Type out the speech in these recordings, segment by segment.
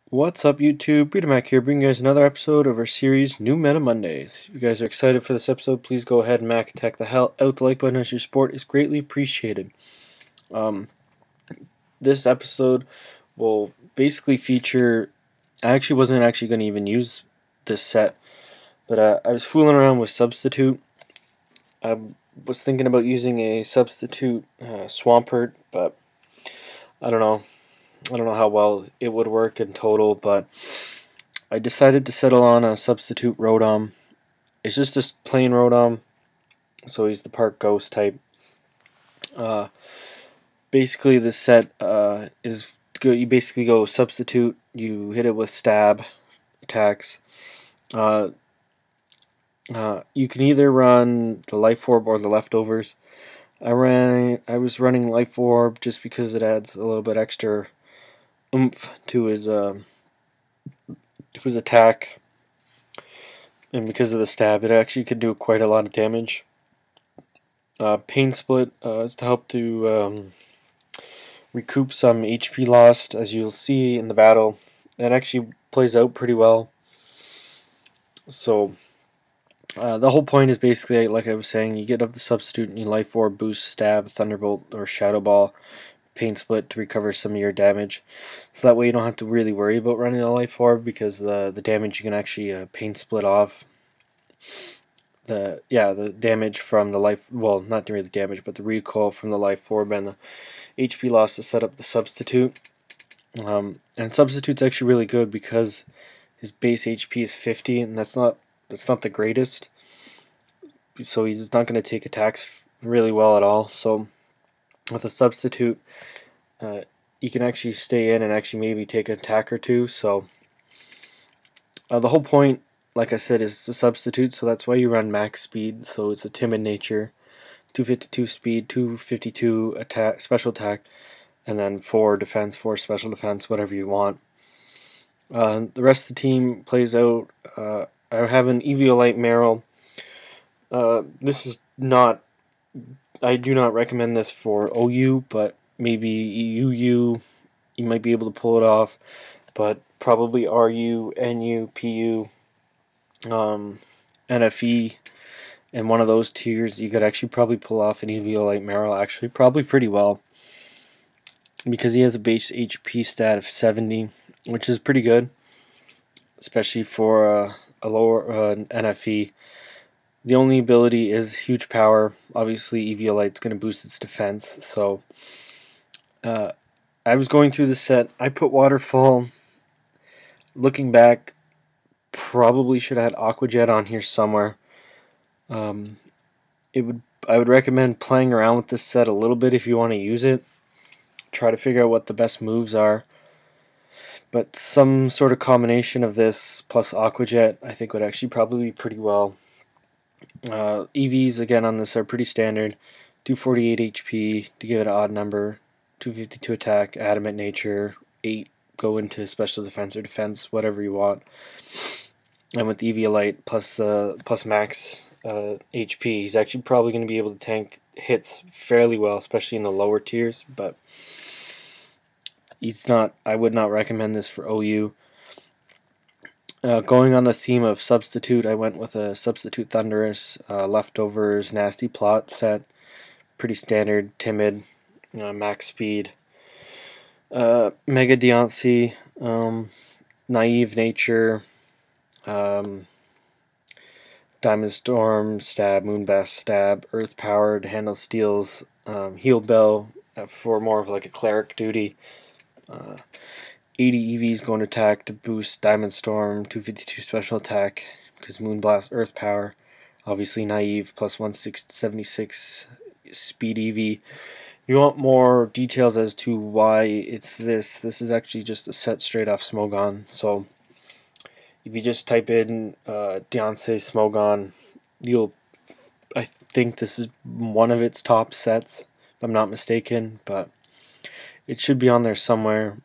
What's up, YouTube? Mac here, bringing you guys another episode of our series, New Meta Mondays. If you guys are excited for this episode, please go ahead and Mac attack the hell out the like button, as your support is greatly appreciated. This episode will basically feature. I actually wasn't going to even use this set, but I was fooling around with Substitute. I was thinking about using a Substitute Swampert, but I don't know. I don't know how well it would work in total, but I decided to settle on a Substitute Rotom. It's just a plain Rotom, so he's the Park Ghost type. Basically, this set is good. You basically go Substitute. You hit it with Stab attacks. You can either run the Life Orb or the Leftovers. I was running Life Orb just because it adds a little bit extra oomph to his attack, and because of the stab, it actually could do quite a lot of damage. Pain Split is to help to recoup some HP lost, as you'll see in the battle. It actually plays out pretty well. So the whole point is basically, like I was saying, you get up the Substitute and you Life Orb, Boost, Stab, Thunderbolt, or Shadow Ball, Pain Split to recover some of your damage. So that way you don't have to really worry about running a Life Orb, because the damage you can actually Pain Split off. The damage from the life, well, not really the damage, but the recoil from the Life Orb and the HP loss to set up the Substitute. And Substitute's actually really good because his base HP is 50, and that's not the greatest. So he's not going to take attacks really well at all. So with a Substitute, you can actually stay in and actually maybe take an attack or two. So the whole point, like I said, is the Substitute, so that's why you run max speed. So it's a timid nature, 252 speed, 252 attack, special attack, and then 4 defense, 4 special defense, whatever you want. The rest of the team plays out. I have an Eviolite Meryl. This is not. I do not recommend this for OU, but maybe UU, you might be able to pull it off. But probably RU, NU, PU, NFE, and one of those tiers, you could actually probably pull off an Eviolite Meryl actually probably pretty well, because he has a base HP stat of 70, which is pretty good, especially for a lower NFE. The only ability is huge power. Obviously, Eviolite's going to boost its defense. So I was going through the set. I put Waterfall. Looking back, probably should have had Aqua Jet on here somewhere. I would recommend playing around with this set a little bit if you want to use it. Try to figure out what the best moves are. But some sort of combination of this plus Aqua Jet, I think, would actually probably be pretty well. EVs again on this are pretty standard. 248 HP to give it an odd number, 252 attack, adamant nature, 8 go into special defense or defense, whatever you want. And with Eviolite plus max HP, he's actually probably going to be able to tank hits fairly well, especially in the lower tiers. But he's not. I would not recommend this for OU. Going on the theme of Substitute, I went with a Substitute Thunderous, Leftovers, Nasty Plot set. Pretty standard, timid, max speed. Mega Deontay, Naive Nature, Diamond Storm, Stab, Moonblast, Stab, Earth Powered, Handle Steals, Heal Bell for more of like a cleric duty. 80 EVs going to attack to boost Diamond Storm, 252 special attack because Moonblast, Earth Power. Obviously Naive plus 176 speed EV. You want more details as to why it's this. This is actually just a set straight off Smogon. So if you just type in Deontay Smogon, I think this is one of its top sets, if I'm not mistaken, but it should be on there somewhere.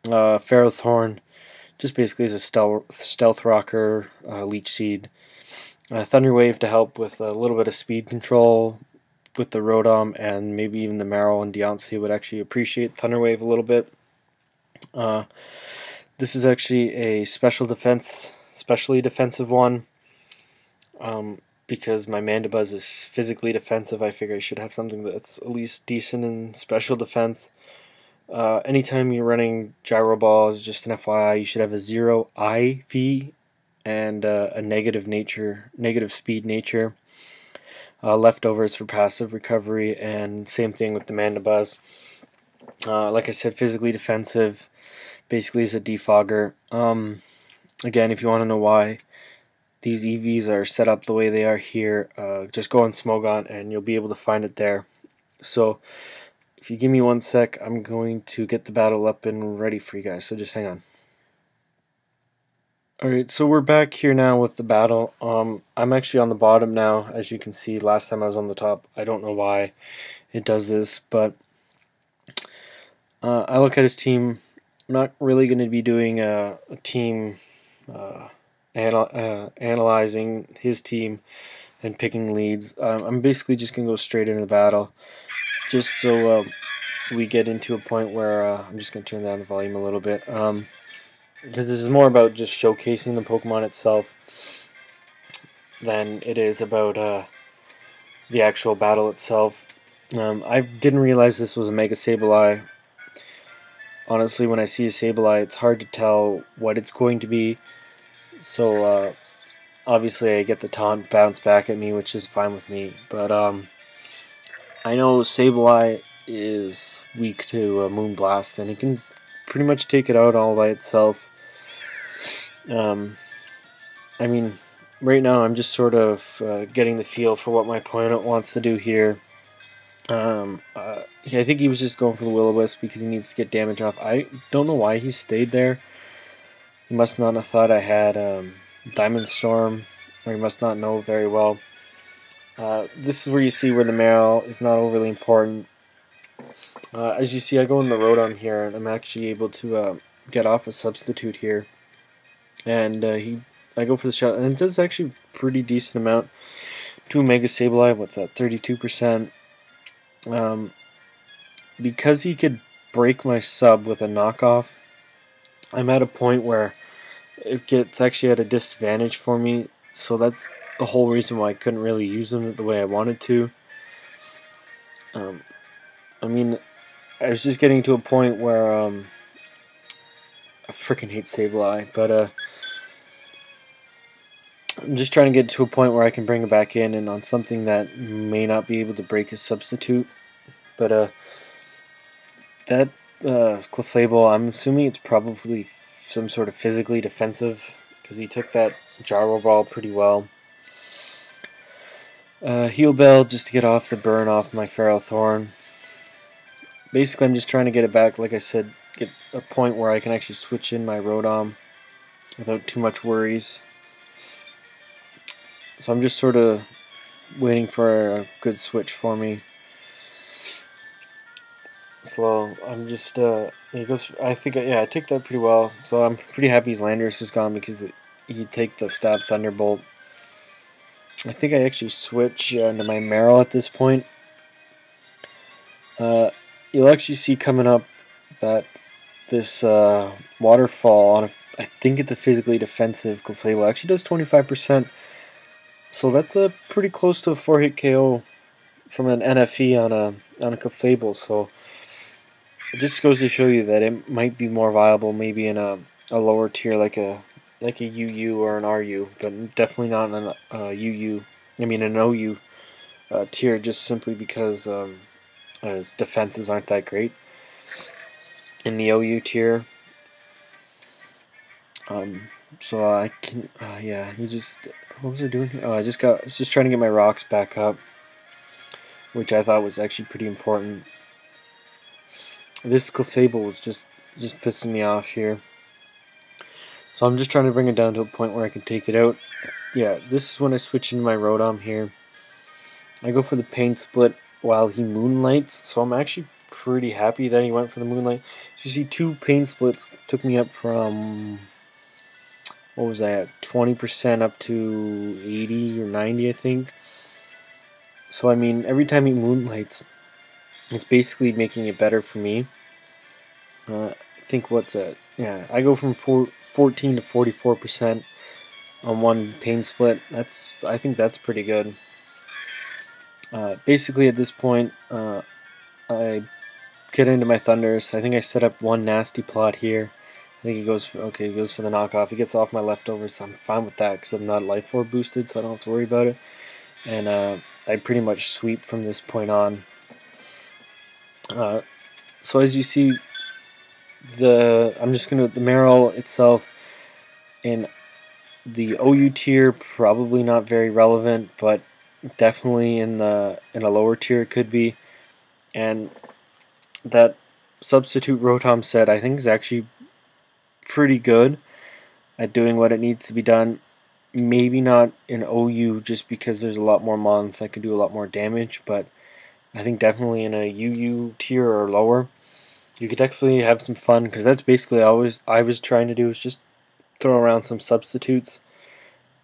Ferrothorn, just basically is a stealth rocker, Leech Seed. Thunder Wave to help with a little bit of speed control with the Rotom, and maybe even the Meryl and Deontay would actually appreciate Thunder Wave a little bit. This is actually a specially defensive one. Because my Mandibuzz is physically defensive, I figure I should have something that's at least decent in special defense. Anytime you're running gyro balls, just an FYI, you should have a 0 IV and a negative speed nature. Leftovers for passive recovery, and same thing with the Mandibuzz. Like I said, physically defensive, basically is a defogger. Again, if you want to know why these EVs are set up the way they are here, just go on Smogon and you'll be able to find it there. So if you give me 1 sec, I'm going to get the battle up and ready for you guys, so just hang on. Alright, so we're back here now with the battle. I'm actually on the bottom now, as you can see. Last time I was on the top. I don't know why it does this, but I look at his team. I'm not really going to be doing a team analyzing his team and picking leads. I'm basically just going to go straight into the battle, just so we get into a point where I'm just going to turn down the volume a little bit. Because this is more about just showcasing the Pokemon itself than it is about the actual battle itself. I didn't realize this was a Mega Sableye. Honestly, when I see a Sableye, it's hard to tell what it's going to be. So obviously I get the taunt bounce back at me, which is fine with me. But I know Sableye is weak to Moonblast, and it can pretty much take it out all by itself. I mean, right now I'm just sort of getting the feel for what my opponent wants to do here. I think he was just going for the Will-O-Wisp because he needs to get damage off. I don't know why he stayed there. He must not have thought I had Diamond Storm, or he must not know very well. This is where you see where the Marill is not overly important. As you see, I go in the Rotom here, and I'm actually able to get off a substitute here. And I go for the shot, and it does actually pretty decent amount to a Mega Sableye. What's that, 32%? Because he could break my sub with a knockoff, I'm at a point where it gets actually at a disadvantage for me. So that's the whole reason why I couldn't really use him the way I wanted to. I mean, I was just getting to a point where I freaking hate Sableye, but I'm just trying to get to a point where I can bring it back in and on something that may not be able to break his substitute. But that Clefable, I'm assuming it's probably some sort of physically defensive, because he took that Gyro Ball pretty well. Heal Bell just to get off the burn off my Ferrothorn. Basically, I'm just trying to get it back, like I said, get a point where I can actually switch in my Rotom without too much worries. So I'm just sort of waiting for a good switch for me. So I'm just he goes. I think I take that pretty well. So I'm pretty happy his Landorus is gone because he'd take the Stab Thunderbolt. I think I actually switch into my Marill at this point. You'll actually see coming up that this waterfall on I think it's a physically defensive Clefable actually does 25%. So that's a pretty close to a 4-hit KO from an NFE on a Clefable. So it just goes to show you that it might be more viable maybe in a lower tier like a UU or an RU, but definitely not in an OU tier, just simply because his defenses aren't that great in the OU tier. So I can, yeah, what was I doing here? Oh, I was just trying to get my rocks back up, which I thought was actually pretty important. This Clefable was just pissing me off here. So I'm just trying to bring it down to a point where I can take it out. Yeah, this is when I switch into my Rotom here. I go for the Pain Split while he Moonlights, so I'm actually pretty happy that he went for the Moonlight. So you see 2 Pain Splits took me up from, what was I at, 20% up to 80 or 90, I think. So I mean, every time he Moonlights, it's basically making it better for me. I think what's that? Yeah, I go from 14 to 44% on one pain split. I think that's pretty good. Basically, at this point, I get into my thunders. I think I set up one nasty plot here. I think he goes okay. He goes for the knockoff. He gets off my leftovers. So I'm fine with that because I'm not life orb boosted, so I don't have to worry about it. And I pretty much sweep from this point on. Uh, so as you see, the Meryl itself in the OU tier, probably not very relevant, but definitely in a lower tier it could be. And that substitute Rotom set I think is actually pretty good at doing what it needs to be done. Maybe not in OU just because there's a lot more mons that can do a lot more damage, but I think definitely in a UU tier or lower, you could definitely have some fun because that's basically always I was trying to do is just throw around some substitutes,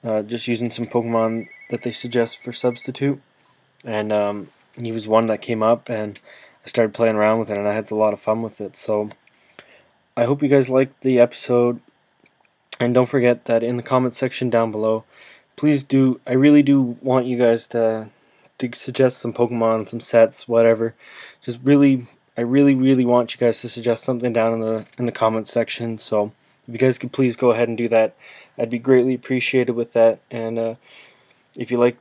just using some Pokemon that they suggest for substitute, and he was one that came up, and I started playing around with it, and I had a lot of fun with it. So I hope you guys liked the episode, and don't forget that in the comment section down below, please do. I really do want you guys to suggest some Pokemon, some sets, whatever. Just really, I really want you guys to suggest something down in the comment section. So if you guys could please go ahead and do that, I'd be greatly appreciated with that. And if you like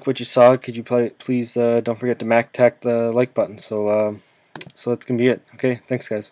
what you saw, could you please don't forget to mac tack the like button. So so that's gonna be it. Okay, thanks guys.